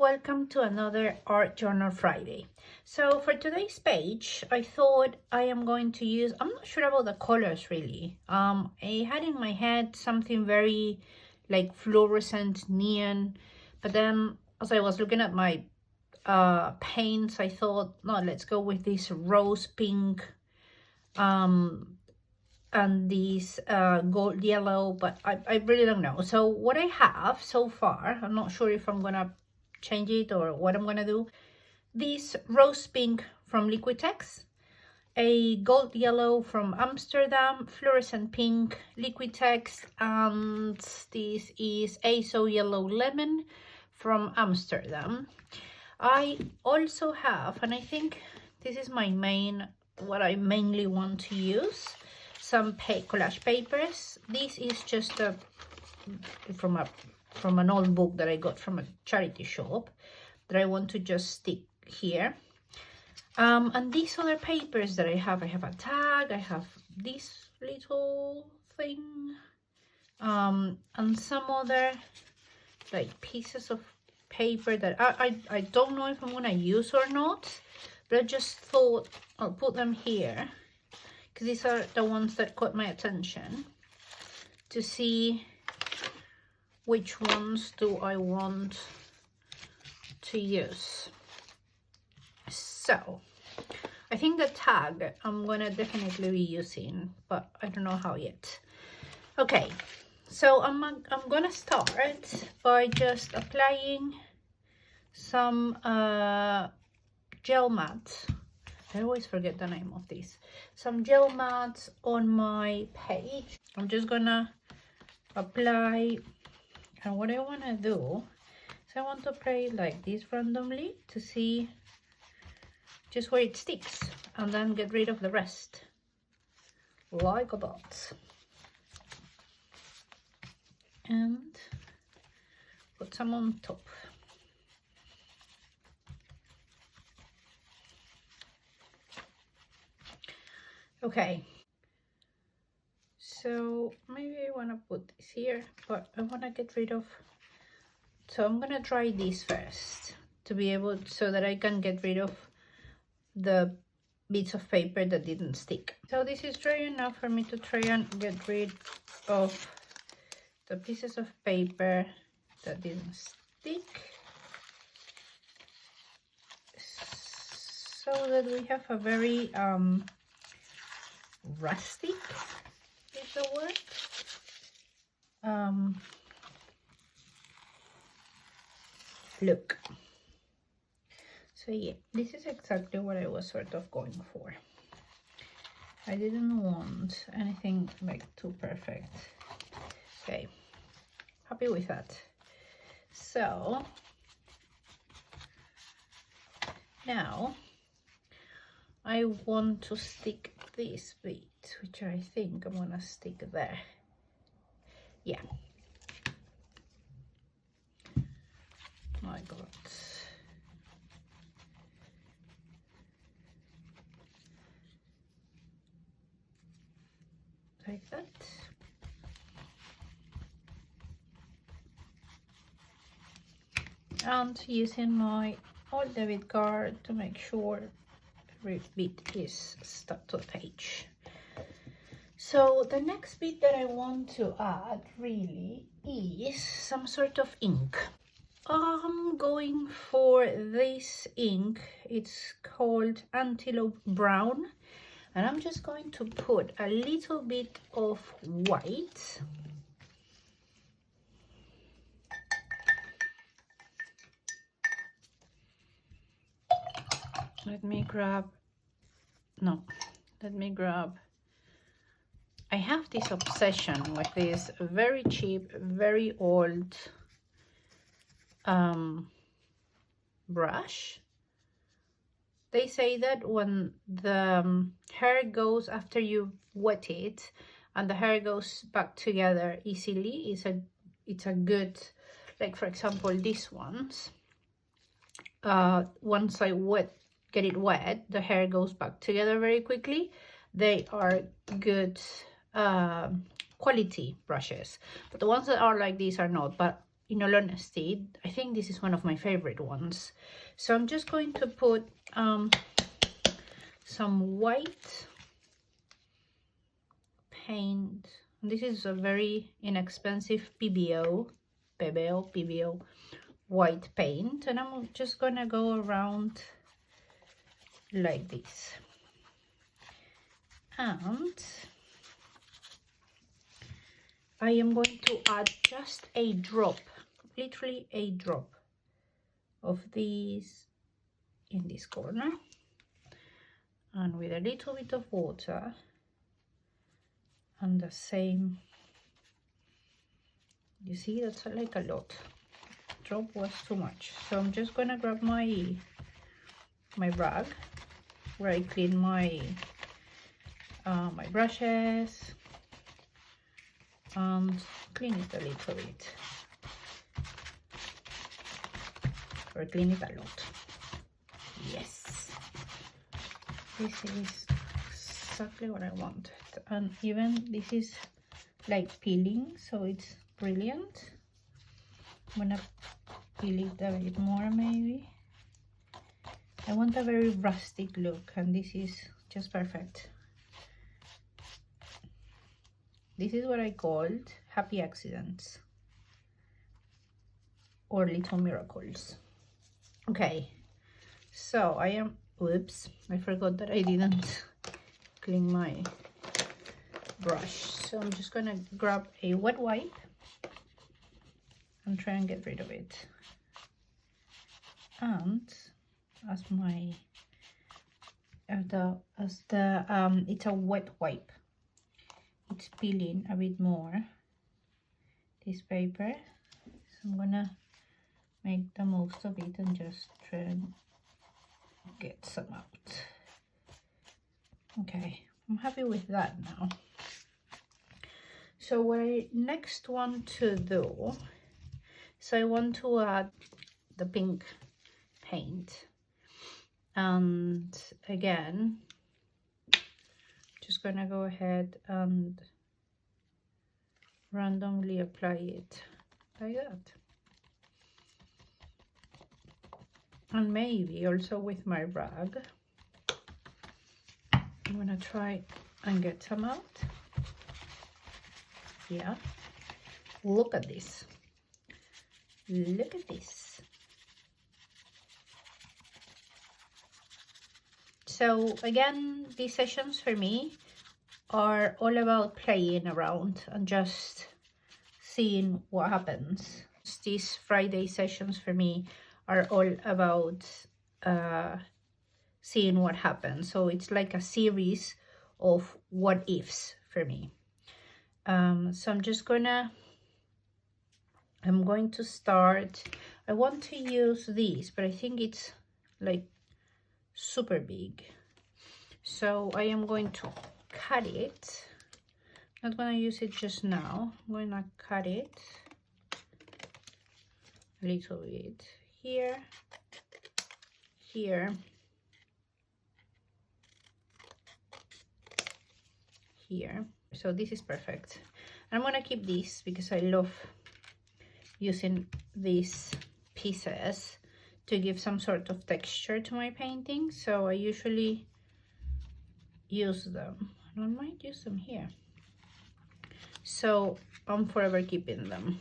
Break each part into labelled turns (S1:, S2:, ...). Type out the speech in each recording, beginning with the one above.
S1: welcome to another Art Journal Friday. So for today's page, I thought I am going to use, I'm not sure about the colors really. I had in my head something very like fluorescent neon, but then as I was looking at my paints, I thought, no, let's go with this rose pink and this gold yellow, but I really don't know. So what I have so far, I'm not sure if I'm gonna change it or what I'm gonna do. This rose pink from Liquitex, a gold yellow from Amsterdam, fluorescent pink Liquitex, and this is Azo yellow lemon from Amsterdam. I also have, and I think this is my what I mainly want to use, some collage papers. This is just from an old book that I got from a charity shop that I want to just stick here. And these other papers that I have a tag, I have this little thing, and some other like pieces of paper that I don't know if I'm gonna use or not, but I just thought I'll put them here because these are the ones that caught my attention, to see which ones do I want to use. So I think the tag I'm gonna definitely be using, but I don't know how yet. Okay, so I'm gonna start by just applying some gel matte. I always forget the name of this. Some gel matte on my page. I'm just gonna apply, and what I want to do is I want to apply like this randomly to see just where it sticks, and then get rid of the rest like that, and put some on top. Okay, so maybe I want to put this here, but I want to get rid of, so I'm gonna try this first to be able, so that I can get rid of the bits of paper that didn't stick. So this is dry enough for me to try and get rid of the pieces of paper that didn't stick, so that we have a very rustic, is the word, look. So yeah, this is exactly what I was sort of going for. I didn't want anything like too perfect. Okay, happy with that. So now I want to stick this bit, which I think I'm gonna stick there. Yeah. My God. Like that. And using my old debit card to make sure every bit is stuck to the page. So the next bit that I want to add really is some sort of ink. I'm going for this ink. It's called Antelope Brown, and I'm just going to put a little bit of white. Let me grab, I have this obsession with this very cheap, very old brush. They say that when the hair goes, after you wet it and the hair goes back together easily, it's a good, like for example these ones, once I get it wet, the hair goes back together very quickly. They are good quality brushes, but the ones that are like these are not. But in all honesty, I think this is one of my favorite ones. So I'm just going to put some white paint. This is a very inexpensive PBO white paint, and I'm just gonna go around like this. And I am going to add just a drop, literally a drop of these in this corner, and with a little bit of water and the same, you see, that's like a lot. Drop was too much, so I'm just gonna grab my rag where I clean my my brushes and clean it a little bit, or clean it a lot. Yes, this is exactly what I wanted. And even this is like peeling, so it's brilliant. I'm gonna peel it a bit more maybe. I want a very rustic look, and this is just perfect. This is what I called happy accidents or little miracles. Okay, so I am, oops, I forgot that I didn't clean my brush. So I'm just gonna grab a wet wipe and try and get rid of it. And as my it's a wet wipe, it's peeling a bit more, this paper, so I'm gonna make the most of it and just try and get some out. Okay, I'm happy with that now. So what I next want to do, so I want to add the pink paint, and again just gonna go ahead and randomly apply it like that, and maybe also with my rag I'm gonna try and get some out. Yeah, look at this, look at this. So again, these sessions for me are all about playing around and just seeing what happens. These Friday sessions for me are all about seeing what happens. So it's like a series of what ifs for me. So I'm going to start. I want to use these, but I think it's like super big, so I am going to cut it. Not gonna use it just now. I'm gonna cut it a little bit here, here, here. So this is perfect. I'm gonna keep this because I love using these pieces to give some sort of texture to my painting, so I usually use them, and I might use them here, so I'm forever keeping them.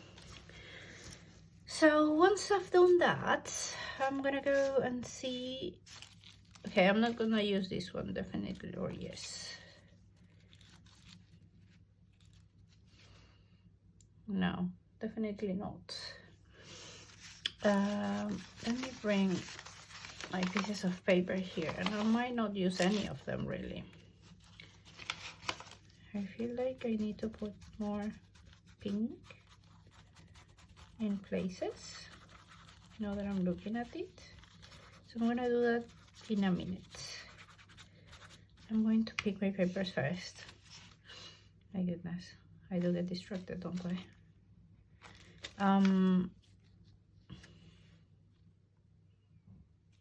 S1: So once I've done that, I'm gonna go and see. Okay, I'm not gonna use this one, definitely, or yes, no, definitely not. Let me bring my pieces of paper here, and I might not use any of them really. I feel like I need to put more pink in places now that I'm looking at it, so I'm gonna do that in a minute. I'm going to pick my papers first. My goodness, I do get distracted, don't I?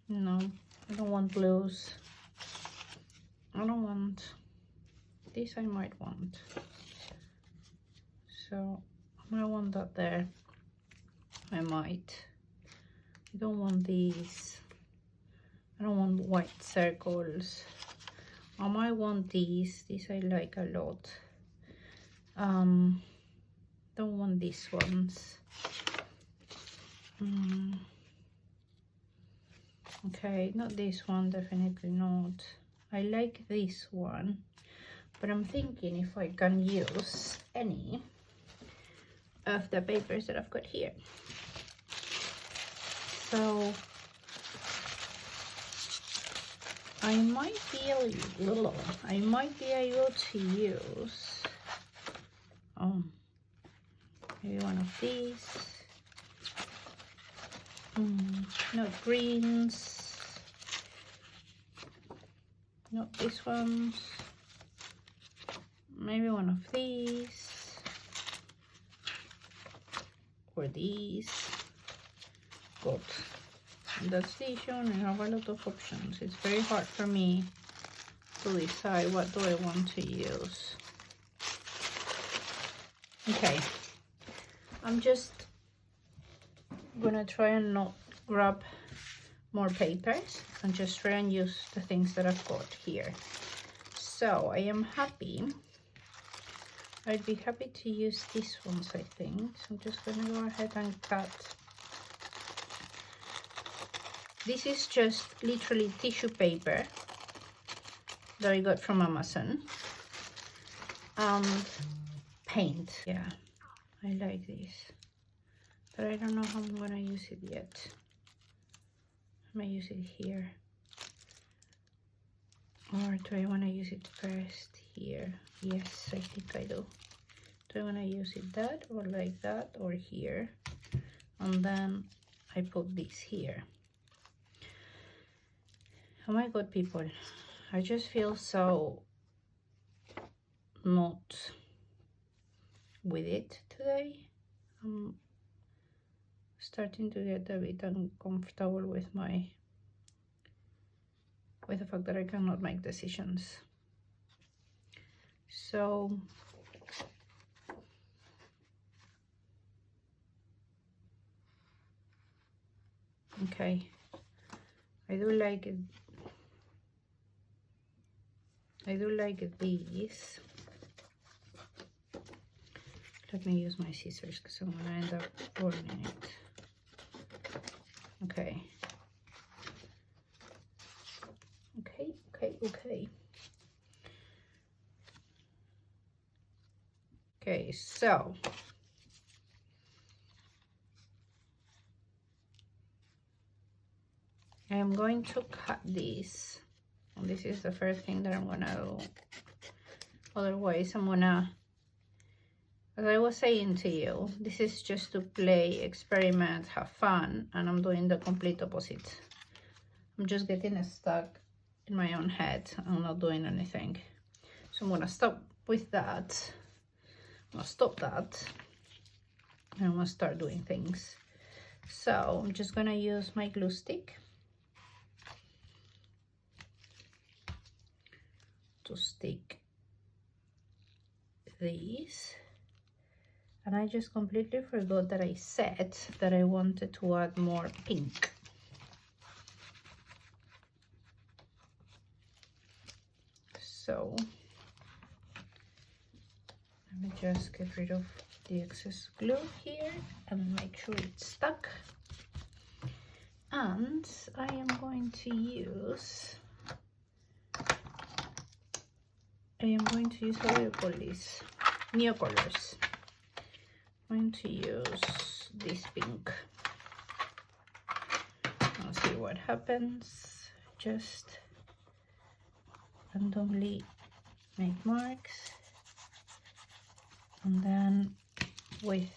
S1: No, I don't want blues. I don't want this. I might want, so I'm gonna want that there. I might. I don't want these. I don't want white circles. I might want these. These I like a lot. Don't want these ones. Okay, not this one, definitely not. I like this one, but I'm thinking if I can use any of the papers that I've got here. So I might be able to use maybe one of these. Not greens, not these ones, maybe one of these or these. Good. And that's the issue. I have a lot of options. It's very hard for me to decide what do I want to use. Okay, I'm just gonna try and not grab more papers and just try and use the things that I've got here. So I am happy. I'd be happy to use these ones, I think. So I'm just gonna go ahead and cut. This is just literally tissue paper that I got from Amazon. Paint. Yeah, I like this. But I don't know how I'm gonna use it yet. I might use it here. Or do I wanna use it first here? Yes, I think I do. Do I wanna use it that or like that or here? And then I put this here. Oh my God, people. I just feel so not with it today. I'm starting to get a bit uncomfortable with the fact that I cannot make decisions. So okay, I do like it. I do like these. Let me use my scissors because I'm gonna end up burning it. Okay. Okay, so I am going to cut these. And this is the first thing that I'm gonna do. Otherwise, I'm gonna, as I was saying to you, this is just to play, experiment, have fun, and I'm doing the complete opposite. I'm just getting stuck in my own head. I'm not doing anything. So I'm gonna stop with that. I'm gonna stop that. And I'm gonna start doing things. So I'm just gonna use my glue stick to stick these. And I just completely forgot that I said that I wanted to add more pink. So let me just get rid of the excess glue here and make sure it's stuck. And I am going to use, how do you call this? Neocolors. I'm going to use this pink. I'll see what happens. Just randomly make marks, and then with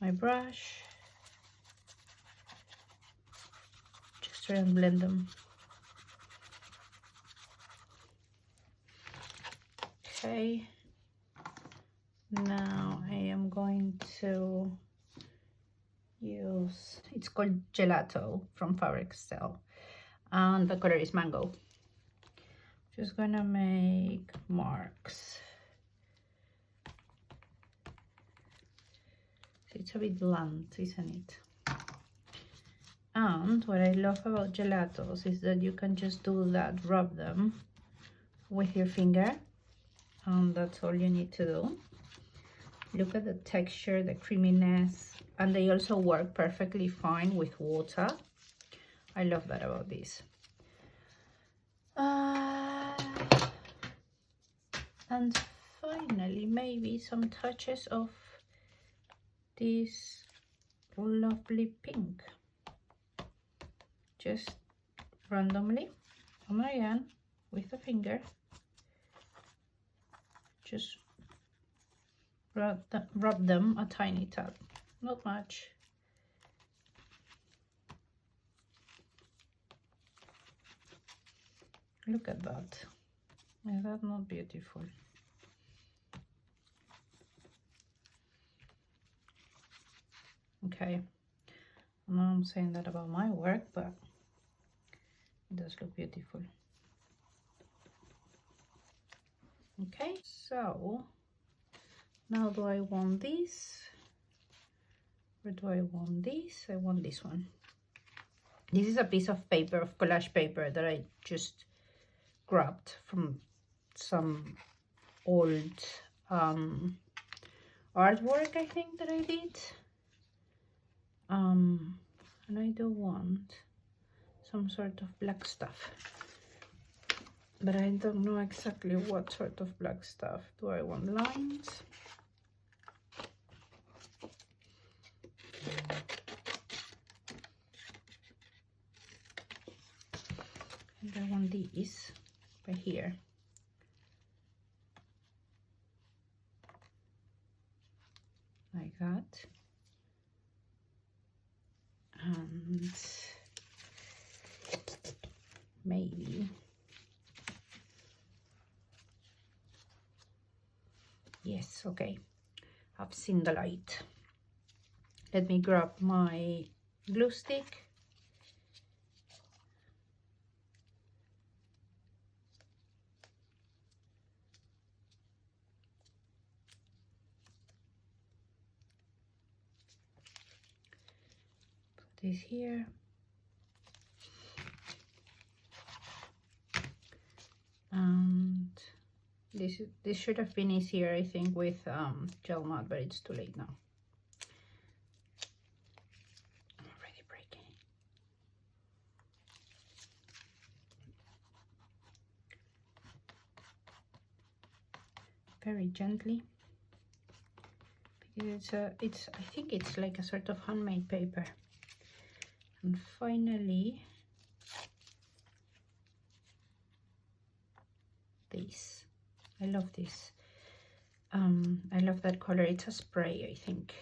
S1: my brush just try and blend them. Okay, now I am going to use, it's called Gelato from Fabric Cell, and the color is Mango. Just gonna make marks. It's a bit blunt, isn't it? And what I love about gelatos is that you can just do that, rub them with your finger, and that's all you need to do. Look at the texture, the creaminess, and they also work perfectly fine with water. I love that about this. And finally, maybe some touches of this lovely pink. Just randomly, and again, with the finger, just rub them a tiny tap, not much. Look at that. Is that not beautiful? Okay, I know I'm saying that about my work, but it does look beautiful. Okay, so now do I want this, or do I want this? I want this one. This is a piece of paper, of collage paper, that I just grabbed from some old artwork, I think, that I did. And I do want some sort of black stuff, but I don't know exactly what sort of black stuff. Do I want lines? And I want these right here. Like that. And maybe, yes, okay, I've seen the light. Let me grab my glue stick. Put this here. And this should have been easier, I think, with gel mat, but it's too late now. I'm already breaking. Very gently, because I think it's like a sort of handmade paper. And finally, this. I love this. I love that color. It's a spray, I think.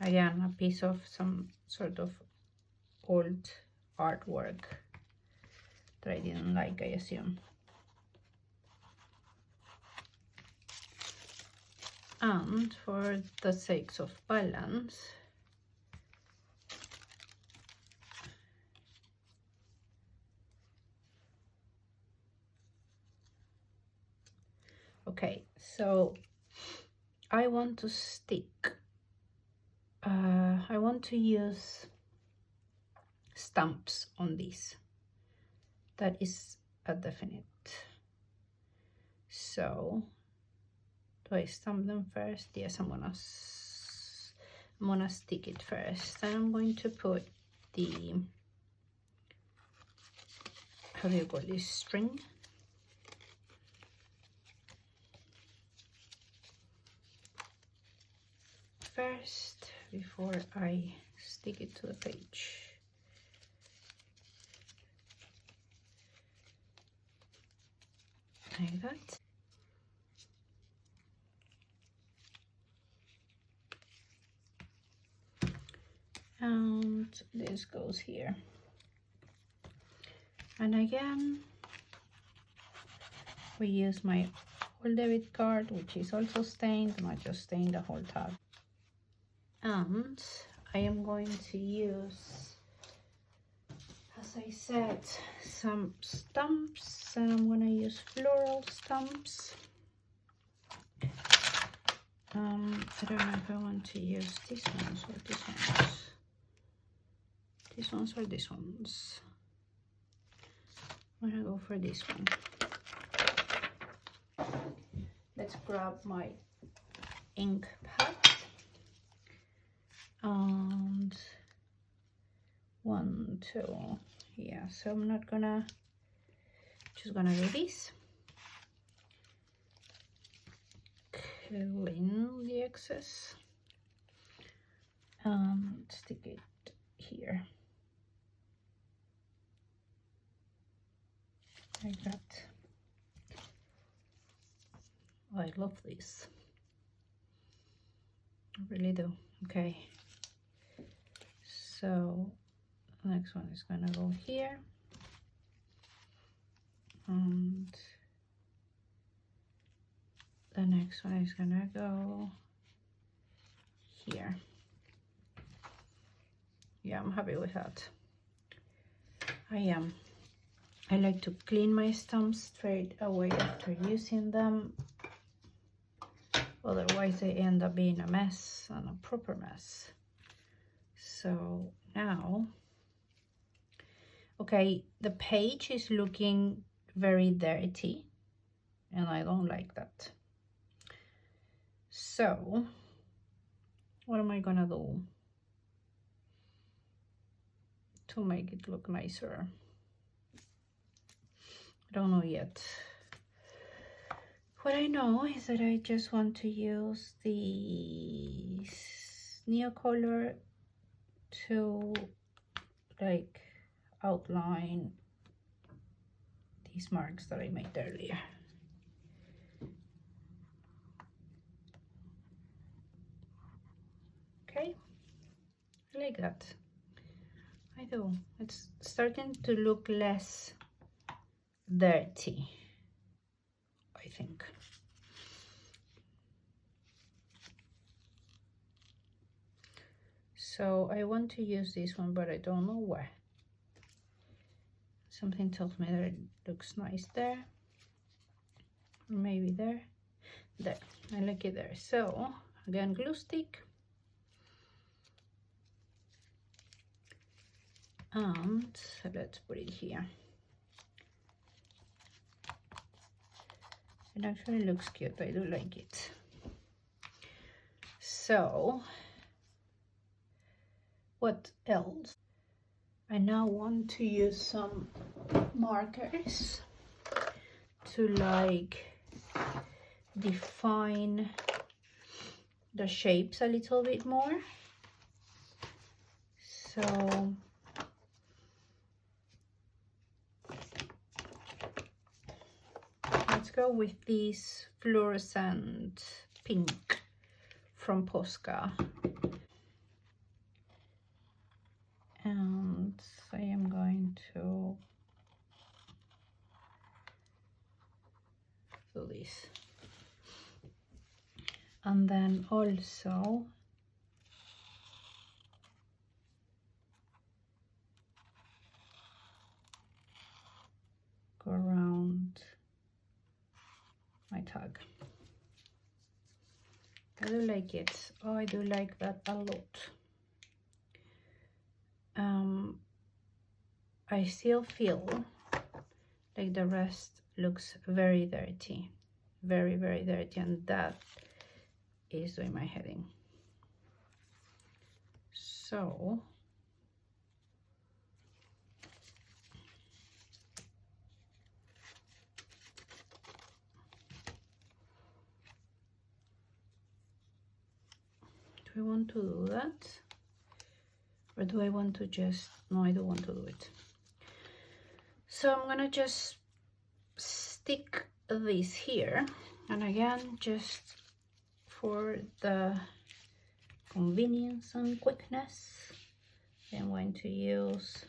S1: Again, a piece of some sort of old artwork that I didn't like, I assume. And for the sake of balance, okay, so I want to stick, I want to use stamps on this. That is a definite. So do I stamp them first? Yes, I'm gonna stick it first. And I'm going to put the, how do you call this, string? First, before I stick it to the page. Like that. And this goes here. And again, we use my old debit card, which is also stained, and I just stained the whole tab. And I am going to use, as I said, some stamps, and I'm going to use floral stamps. I don't know if I want to use these ones or these ones. These ones or these ones. I'm gonna go for this one. Let's grab my ink pad. And 1, 2, yeah, so I'm not gonna, just gonna do this. Clean the excess and stick it here like that. Oh, I love this, I really do. Okay, so the next one is gonna go here, and the next one is gonna go here. Yeah, I'm happy with that. I am. I like to clean my stamps straight away after using them. Otherwise they end up being a mess, and a proper mess. So now, okay, the page is looking very dirty and I don't like that. So what am I gonna do to make it look nicer? I don't know yet. What I know is that I just want to use the Neo color to like outline these marks that I made earlier. Okay, I like that. I do. It's starting to look less dirty, I think. So I want to use this one, but I don't know where. Something tells me that it looks nice there. Maybe there. There. I like it there. So again, glue stick. And let's put it here. It actually looks cute. I do like it. So what else? I now want to use some markers to like define the shapes a little bit more. So let's go with this fluorescent pink from Posca. And I am going to do this. And then also go around my tag. I do like it. Oh, I do like that a lot. I still feel like the rest looks very dirty, very dirty, and that is doing my head in. So do I want to do that, or do I want to just, no, I don't want to do it. So I'm gonna just stick this here, and again, just for the convenience and quickness, I'm going to use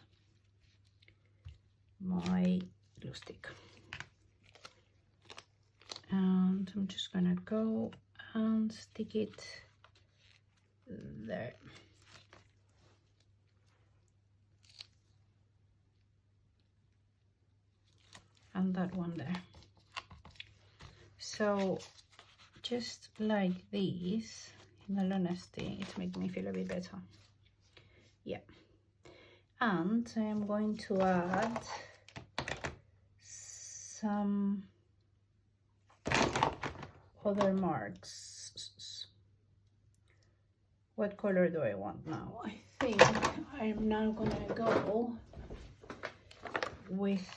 S1: my glue stick, and I'm just gonna go and stick it there. And that one there. So just like this, in all honesty, it's making me feel a bit better. Yeah. And I am going to add some other marks. What color do I want now? I think I'm now gonna go with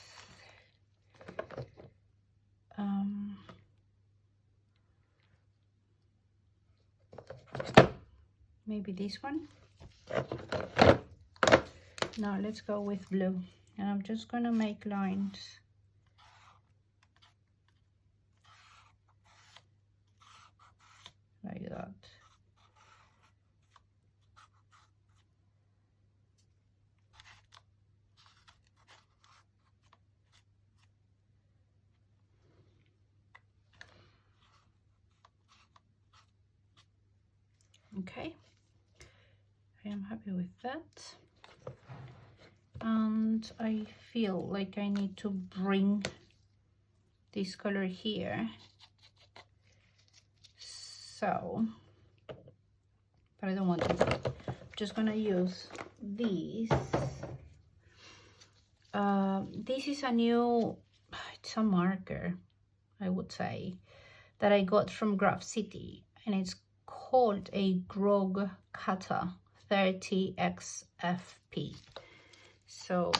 S1: maybe this one. Now let's go with blue, and I'm just gonna make lines like that. Okay, I am happy with that, and I feel like I need to bring this color here, so, but I don't want to. I'm just gonna use these. This is a new, it's a marker, I would say, that I got from Graph City, and it's called a Grog Cutter 30XFP. So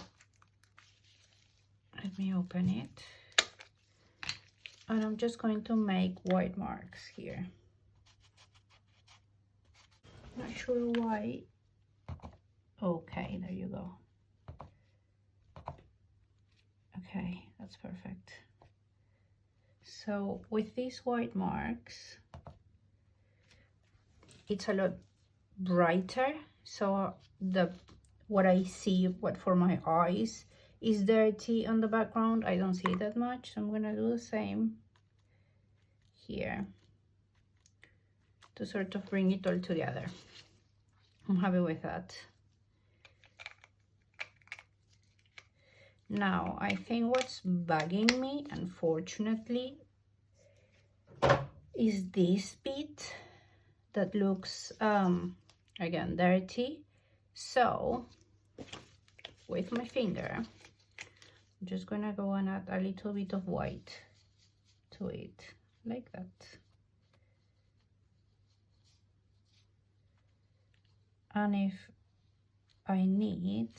S1: let me open it, and I'm just going to make white marks here. Not sure why. Okay, there you go. Okay, that's perfect. So with these white marks, it's a lot brighter, so what I see, what for my eyes is dirty on the background, I don't see it that much. So I'm gonna do the same here to sort of bring it all together. I'm happy with that. Now I think what's bugging me, unfortunately, is this bit that looks again dirty. So with my finger, I'm just gonna go and add a little bit of white to it, like that. And if I need,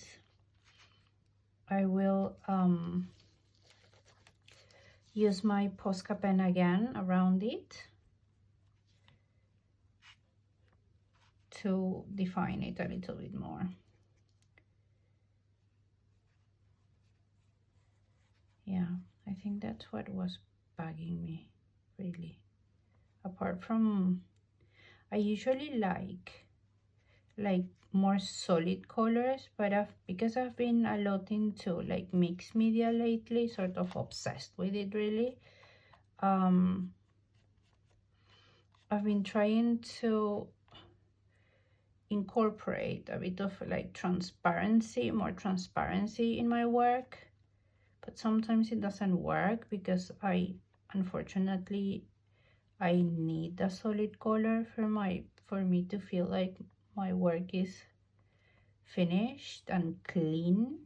S1: I will use my Posca pen again around it to define it a little bit more. Yeah, I think that's what was bugging me, really. Apart from, I usually like more solid colors, but because I've been a lot into like mixed media lately, sort of obsessed with it really, I've been trying to incorporate a bit of like transparency, more transparency in my work, but sometimes it doesn't work because unfortunately I need a solid color for me to feel like my work is finished and clean.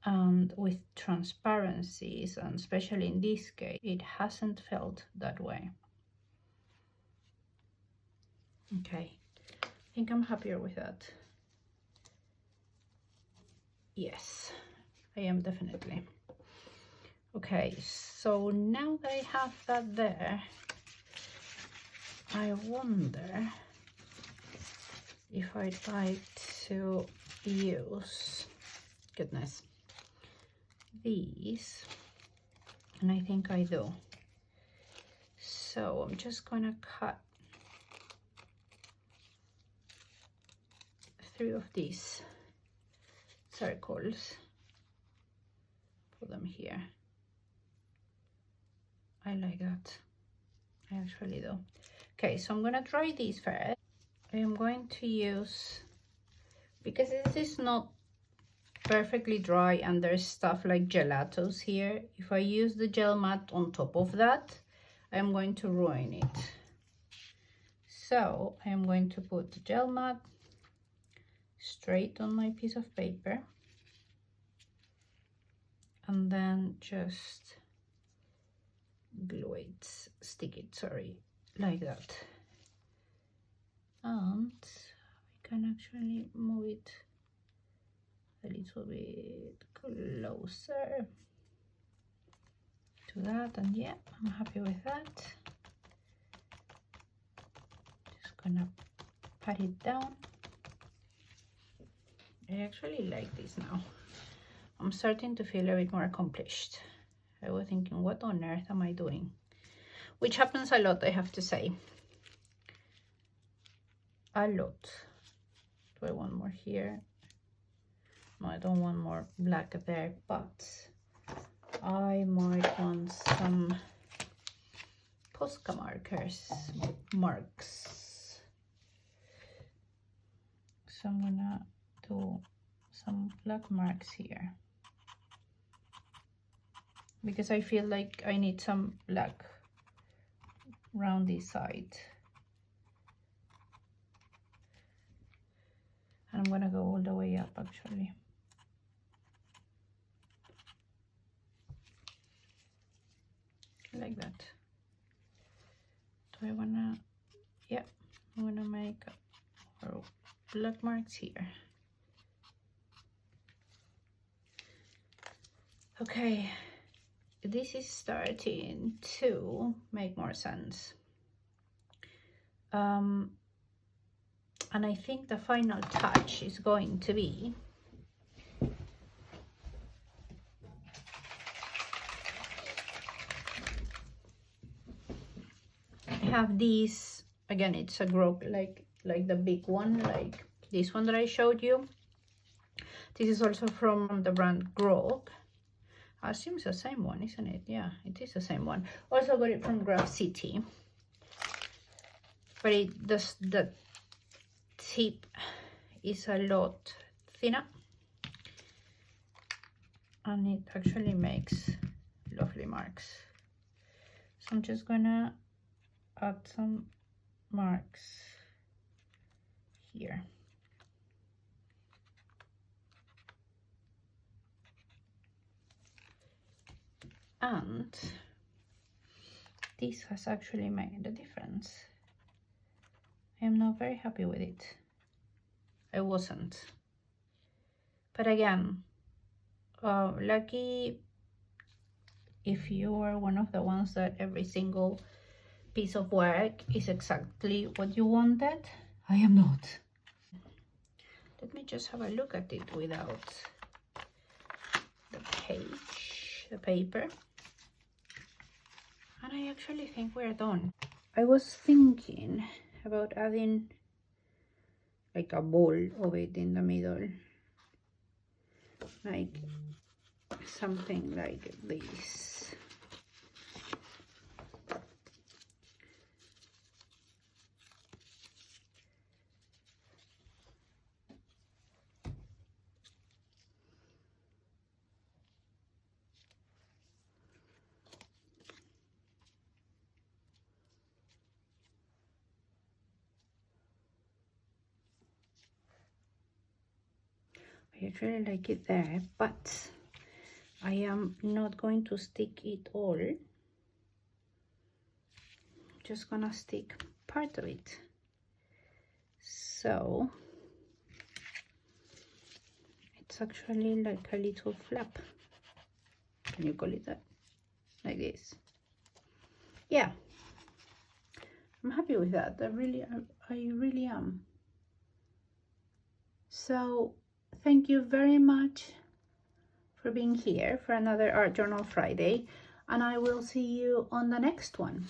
S1: And with transparencies, and especially in this case, it hasn't felt that way. Okay, I think I'm happier with that. Yes, I am definitely. Okay, so now that I have that there, I wonder if I'd like to use, goodness, these, and I think I do. So I'm just gonna cut 3 of these circles, put them here. I like that, I actually do. Okay, so I'm gonna try these first. I am going to use, because this is not perfectly dry and there's stuff like gelatos here, if I use the gel mat on top of that, I'm going to ruin it. So I'm going to put the gel mat straight on my piece of paper and then just glue it, stick it, sorry, like that. And I can actually move it a little bit closer to that, and yeah, I'm happy with that. Just gonna pat it down. I actually like this now. I'm starting to feel a bit more accomplished. I was thinking, what on earth am I doing? Which happens a lot, I have to say. A lot. Do I want more here? No, I don't want more black there, but I might want some Posca marks. So I'm gonna do some black marks here, because I feel like I need some black around this side. And I'm gonna go all the way up actually. Like that. Do I wanna, yeah, I'm gonna make black marks here. Okay, this is starting to make more sense. And I think the final touch is going to be I have these, again, it's a group like the big one, like this one that I showed you. This is also from the brand Grog. I assume it's the same one, isn't it? Yeah, it is the same one. Also got it from Graph City. But the tip is a lot thinner. And it actually makes lovely marks. So I'm just gonna add some marks here. And this has actually made a difference. I am now very happy with it. I wasn't. But again, lucky if you are one of the ones that every single piece of work is exactly what you wanted. I am not. Let me just have a look at it without the paper. And I actually think we're done. I was thinking about adding like a ball of it in the middle, like something like this. I actually like it there, but I am not going to stick it all. I'm just gonna stick part of it. So it's actually like a little flap. Can you call it that? Like this. Yeah, I'm happy with that. I really am. So thank you very much for being here for another Art Journal Friday, and I will see you on the next one.